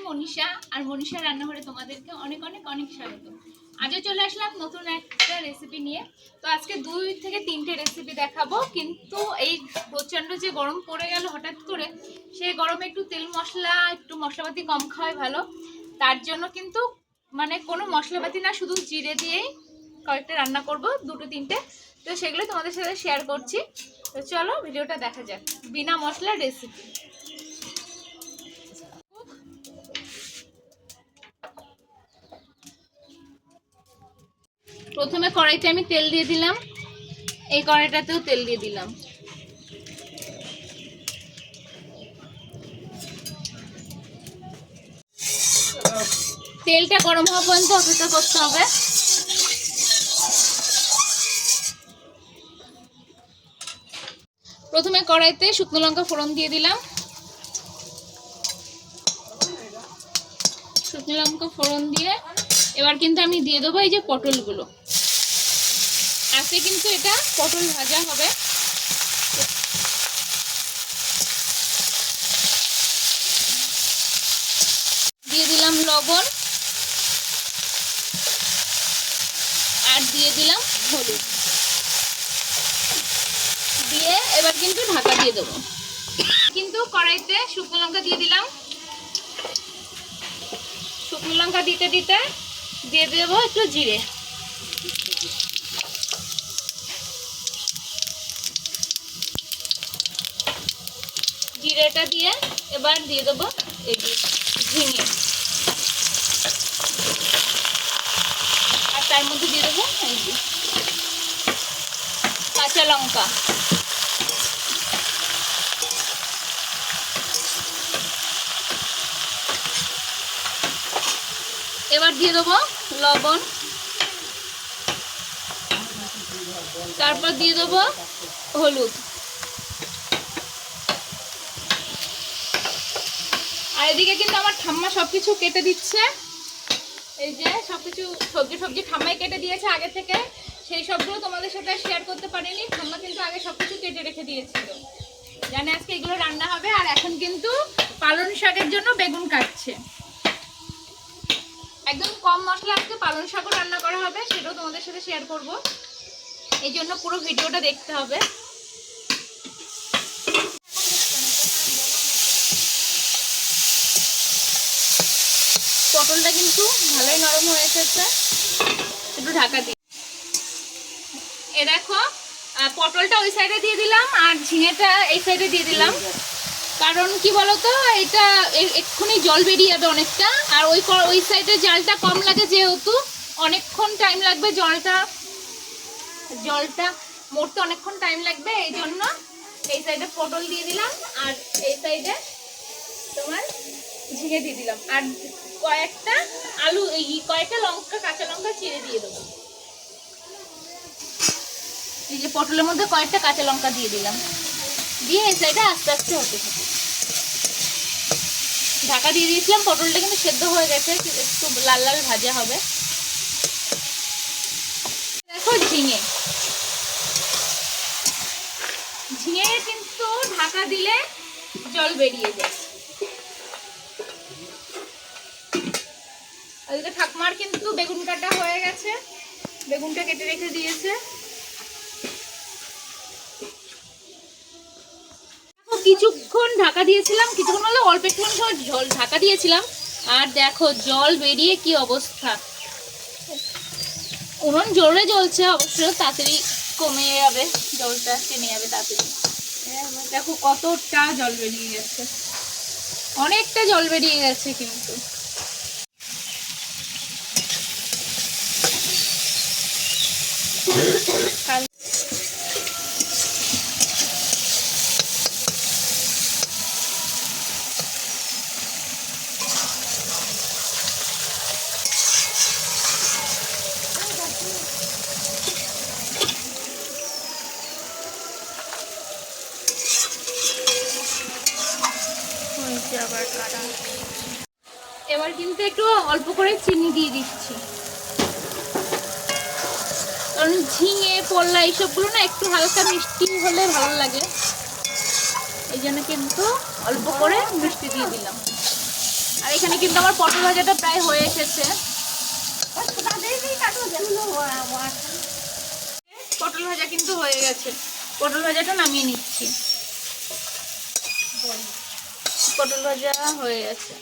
মনীষা আর মনীষা রান্নাঘরে তোমাদেরকে অনেক অনেক অনেক স্বাগত। আজও চলে আসলাম নতুন একটা রেসিপি নিয়ে। তো আজকে 2 থেকে 3টে রেসিপি দেখাবো, কিন্তু এই প্রচণ্ড যে গরম পড়ে গেল হঠাৎ করে, সেই গরমে একটু তেল মশলা একটু মশলাপাতি কম খাওয়াই ভালো। তার জন্য কিন্তু মানে কোনো মশলাপাতি না, শুধু জিরে দিয়েই কয়েকটা রান্না করব, 2-3টে। তো সেগুলো তোমাদের সাথে শেয়ার করছি। তো চলো ভিডিওটা দেখা যাক, বিনা মশলার রেসিপি। প্রথমে কড়াইতে আমি তেল দিয়ে দিলাম, এই কড়াইটাতেও তেল দিয়ে দিলাম। তেলটা গরম হওয়া পর্যন্ত অপেক্ষা করতে হবে। প্রথমে কড়াইতে শুকনো লঙ্কা ফোড়ন দিয়ে দিলাম। শুকনো লঙ্কা ফোড়ন দিয়ে এবার কিন্তু আমি দিয়ে দেবো এই যে পটলগুলো। আজকে কিন্তু এটা পটল ভাজা হবে। দিয়ে দিলাম লবণ আর দিয়ে দিলাম হলুদ, দিয়ে এবার কিন্তু ঢাকা দিয়ে দেবো। কিন্তু কড়াইতে শুকনো লঙ্কা দিয়ে দিলাম। শুকনো লঙ্কা দিতে দিতে দিয়ে দেবো একটু জিরে। জিরেটা দিয়ে এবার দিয়ে দেবো এই যে ঝিঙে, আর তার মধ্যে দিয়ে দেবো এই যে কাঁচা লঙ্কা। এবার দিয়ে দেবো লবণ, তারপর দিয়ে দেবো হলুদ। আর এদিকে কিন্তু আমার ঠাম্মা সবকিছু কেটে দিচ্ছে। এই যে সবকিছু সবজি ঠাম্মাই কেটে দিয়েছে আগে থেকে, সেই সবগুলো তোমাদের সাথে শেয়ার করতে পারিনি। ঠাম্মা কিন্তু আগে সবকিছু কেটে রেখে দিয়েছিল, জানে আজকে এগুলো রান্না হবে। আর এখন কিন্তু পালং শাকের জন্য বেগুন কাটছে। একদম কম মশলা আজকে পালং শাকও রান্না করা হবে, সেটাও তোমাদের সাথে শেয়ার করব। এই জন্য পুরো ভিডিওটা দেখতে হবে। পটলটা কিন্তু ভালোই নরম হয়ে এসেছে, একটু ঢাকা দিই। এ দেখো পটলটা ওই সাইডে দিয়ে দিলাম আর ঝিঙেটা এই সাইডে দিয়ে দিলাম। কারণ কি বলতো, এটা এক্ষুনি জল বেরিয়ে যাবে অনেকটা, আর ওই সাইডে জালটা কম লাগে, যেহেতু অনেকক্ষণ টাইম লাগবে জলটা মরতে অনেকক্ষণ টাইম লাগবে। এই জন্য এই সাইডে পটল দিয়ে দিলাম আর এই সাইডে তোমার ঝিঙে দিয়ে দিলাম, আর কয়েকটা আলু কয়েকটা লঙ্কা কাঁচা লঙ্কা চিড়ে দিয়ে দেবো। এই যে পটলের মধ্যে কয়েকটা কাঁচা লঙ্কা দিয়ে দিলাম, দিয়ে এই সাইডে আস্তে আস্তে হতে থাকে। ঢাকা দিয়ে দিয়েছিলাম, পটলটা কিন্তু সেদ্ধ হয়ে গেছে, একটু লাল লাল ভাজা হবে। দেখো ঝিঙে কিন্তু ঢাকা দিলে জল বেরিয়ে যায়। ওদিকে ঠাকুমার কিন্তু বেগুন কাটা হয়ে গেছে, বেগুনটা কেটে রেখে দিয়েছে। কিছুক্ষণ ঢাকা দিয়েছিলাম, কিছুক্ষণ হলে অল্প একটুক্ষণ জল ঢাকা দিয়েছিলাম, আর দেখো জল বেরিয়ে কি অবস্থা। উনুন জোরে জ্বলছে, অবশ্য তাড়াতাড়ি কমে যাবে, জলটা টেনে যাবে তাড়াতাড়ি। দেখো কতটা জল বেরিয়ে গেছে, অনেকটা জল বেরিয়ে গেছে কিন্তু। এবার কিন্তু একটু অল্প করে চিনি দিয়ে দিচ্ছি, কারণ ঝিঙে পোল্লা এইসবগুলো না একটু হালকা মিষ্টি হলে ভালো লাগে, এই জন্য কিন্তু অল্প করে মিষ্টি দিয়ে দিলাম। আর এখানে কিন্তু আমার পটল ভাজাটা প্রায় হয়ে এসেছে। পটল ভাজা কিন্তু হয়ে গেছে, পটল ভাজাটা নামিয়ে নিচ্ছি। পটল ভাজা হয়ে গেছে।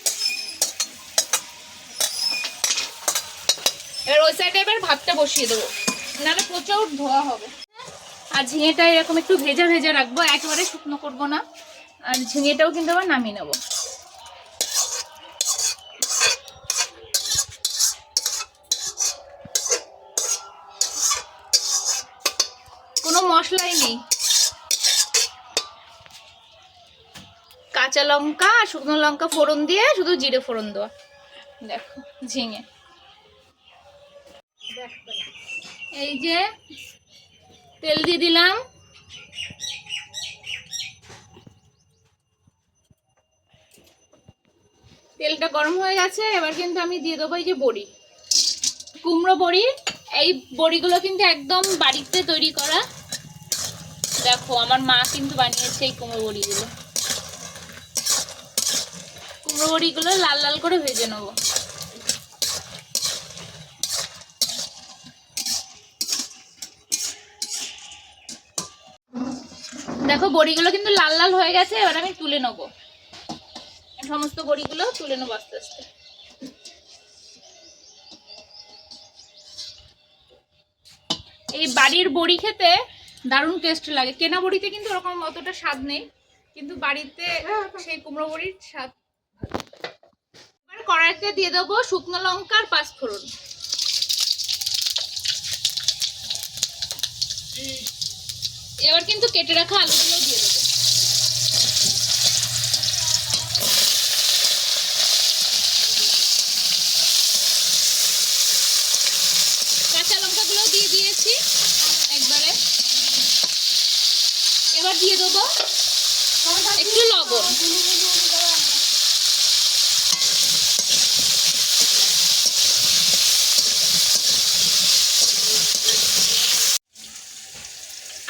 এবার ওই সাইডে এবার ভাতটা বসিয়ে দেবো, নাহলে প্রচুর ধোয়া হবে। আর ঝিঙেটা এরকম একটু ভেজা ভেজা রাখবো, একেবারে শুকনো করবো না। আর ঝিঙেটাও কিন্তু আবার নামিয়ে নেবো। কোনো মশলাই নেই, কাঁচা লঙ্কা আর শুকনো লঙ্কা ফোড়ন দিয়ে শুধু জিরে ফোড়ন দেওয়া। দেখো ঝিঙে, এই যে তেল দিয়ে দিলাম। তেলটা গরম হয়ে গেছে, এবার কিন্তু আমি দিয়ে দেবো এই যে বড়ি, কুমড়ো বড়ি। এই বড়িগুলো কিন্তু একদম বাড়িতে তৈরি করা। দেখো আমার মা কিন্তু বানিয়েছে এই কুমড়ো বড়িগুলো। কুমড়ো বড়িগুলো লাল লাল করে ভেজে নেবো। দেখো বড়িগুলো কিন্তু লাল লাল হয়ে গেছে, এবার আমি তুলে নেবো। সমস্ত বড়িগুলো তুলে নেবো আস্তে আস্তে। এই বাড়ির বড়ি খেতে দারুণ টেস্ট লাগে, কেনা বড়িতে কিন্তু ওরকম অতটা স্বাদ নেই, কিন্তু বাড়িতে সেই কুমড়ো বড়ির স্বাদ। এবার কড়াইতে দিয়ে দেবো শুকনো লঙ্কা আর পাঁচফোড়ন। এবার কিন্তু কেটে রাখা আলুগুলো দিয়ে দেবো। কাঁচা লঙ্কাগুলো দিয়ে দিয়েছি একবারে। এবার দিয়ে দেবো একটু লবণ।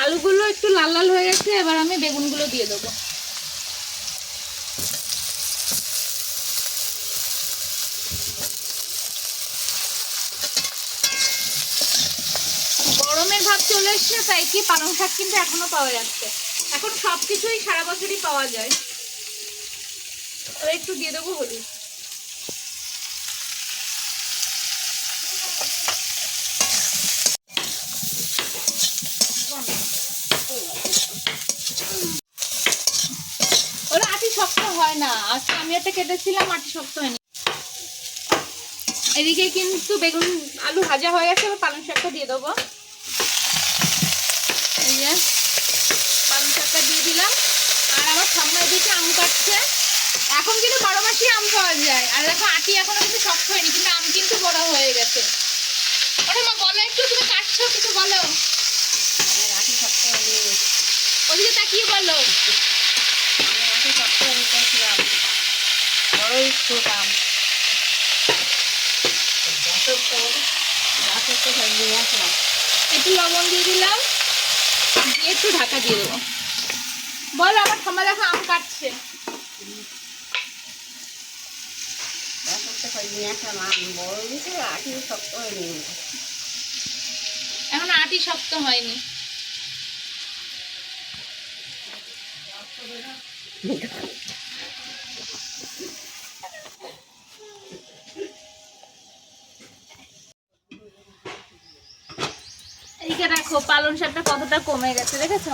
আলুগুলো একটু লাল লাল হয়ে গেছে, এবার আমি বেগুনগুলো দিয়ে দেবো। গরমের ভাব চলে এসছে, তাই কি পালং শাক কিন্তু এখনো পাওয়া যাচ্ছে। এখন সবকিছুই সারা বছরই পাওয়া যায়। এবার একটু দিয়ে দেবো হলুদ। ওরা আটি শক্ত হয় না, আজকে আমি একটা কেটেছিলাম, আটি শক্ত হয়নি। এদিকে কিন্তু বেগুন আলু ভাজা হয়ে গেছে, এবার পালং শাকটা দিয়ে দেবো। এই যে পালং শাকটা দিয়ে দিলাম। আর আমার ঠাম্মা এদিকে আম কাটছে। এখন কিন্তু 12 মাসই আম পাওয়া যায়। আর দেখো আটি এখনো কিন্তু শক্ত হয়নি, কিন্তু আম কিন্তু বড় হয়ে গেছে। ওরে মা বলো একটু, তুমি কাটছো কিছু বলো। আটি শক্ত হয়নি, ওদিকে তাকিয়ে বলো। আটি শক্ত হয়নি, কাটছিলাম বড়ই ছোট আম। একটু লবণ দিয়ে দিলাম, দিয়ে একটু ঢাকা দিয়ে দেবো। বল আমার ঠাম্মা দেখো আম কাটছে। এখন আটি শক্ত হয়নি। এইদিকে দেখো পালং শাকটা কতটা কমে গেছে, দেখেছো?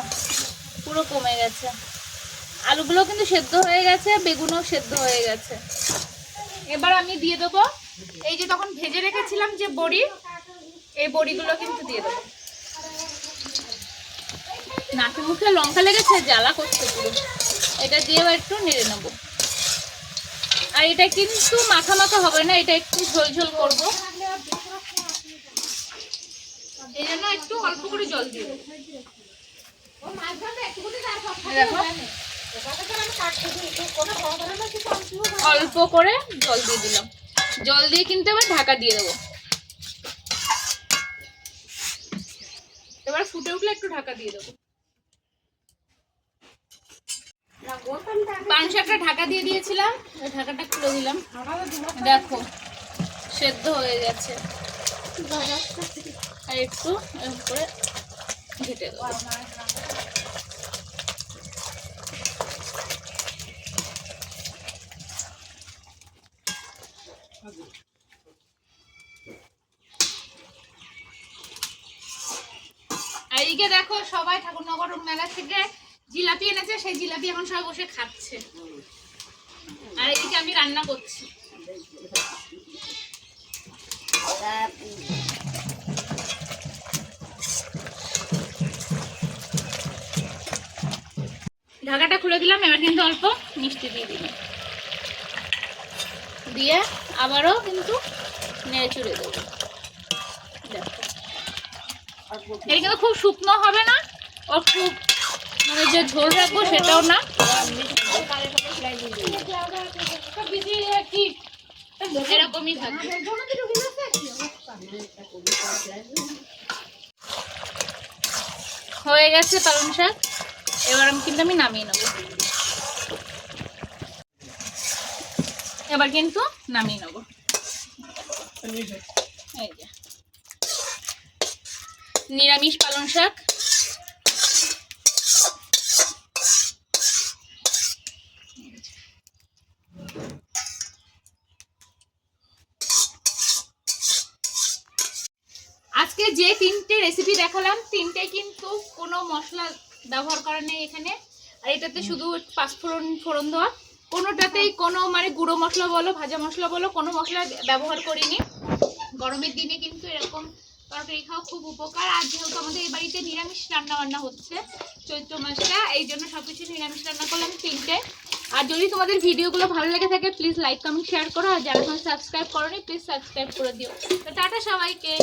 পুরো কমে গেছে। আলুগুলো কিন্তু সেদ্ধ হয়ে গেছে, বেগুনও সেদ্ধ হয়ে গেছে। এবার আমি দিয়ে দেবো এই যে তখন ভেজে রেখেছিলাম যে বড়ি, এই বড়িগুলো কিন্তু দিয়ে দেবো। নাকে মুখে লঙ্কা লেগেছে, জ্বালা করছে পুরো। এটা দিয়ে একটু নেড়ে নেবো। আর এটা কিন্তু মাখা মাখা হবে না, এটা একটু ঝোল ঝোল করবো। এই জন্য একটু অল্প করে জল দিয়ে দেবো। অল্প করে জল দিয়ে দিলাম। জল দিয়ে কিন্তু এবার ঢাকা দিয়ে দেবো। এবার ফুটে উঠলে একটু ঢাকা দিয়ে দেবো। পালং শাকটা ঢাকা দিয়ে দিয়েছিলাম, ঢাকাটা খুলে দিলাম। দেখো সেদ্ধ হয়ে গেছে, আর একটু এরকম করে ঘেটে দেবো। আর এইদিকে দেখো সবাই ঠাকুরনগর মেলা থেকে জিলাপি এনেছে, সেই জিলাপি এখন সবাই বসে খাচ্ছে। আর এইদিকে আমি রান্না করছি। ঢাকাটা খুলে দিলাম, এবার কিন্তু অল্প মিষ্টি দিয়ে দিলাম, দিয়ে আবারও কিন্তু নেড়ে চুড়ে দেবো। দেখো এটা কিন্তু খুব শুকনো হবে না, ও খুব মানে যে ঝোল রাখবো সেটাও না, এরকমই থাকবে। হয়ে গেছে পালং শাক, এবার কিন্তু আমি নামিয়ে নেবো। এবার কিন্তু নামিয়ে নেবো। এই যে নিরামিষ পালং শাক। আজকে যে তিনটে রেসিপি দেখালাম তিনটে কিন্তু কোনো মশলা ব্যবহার করা নেই এখানে, আর এটাতে শুধু পাঁচফোড়ন ফোড়ন দেওয়া, কোনোটাতেই কোনো মানে গুঁড়ো মশলা বলো ভাজা মশলা বলো কোনো মশলা ব্যবহার করিনি। গরমের দিনে কিন্তু এরকম তরকারি খাওয়া খুব উপকার। আর যেহেতু আমাদের এই বাড়িতে নিরামিষ রান্না বান্না হচ্ছে চৈত্র মাসটা, এই জন্য সবকিছু নিরামিষ রান্না করলাম তিনটে। আর যদি তোমাদের ভিডিওগুলো ভালো লেগে থাকে প্লিজ লাইক কমেন্ট শেয়ার করো, আর যারা সাবস্ক্রাইব করোনি প্লিজ সাবস্ক্রাইব করে দিও। তো টাটা সবাইকে।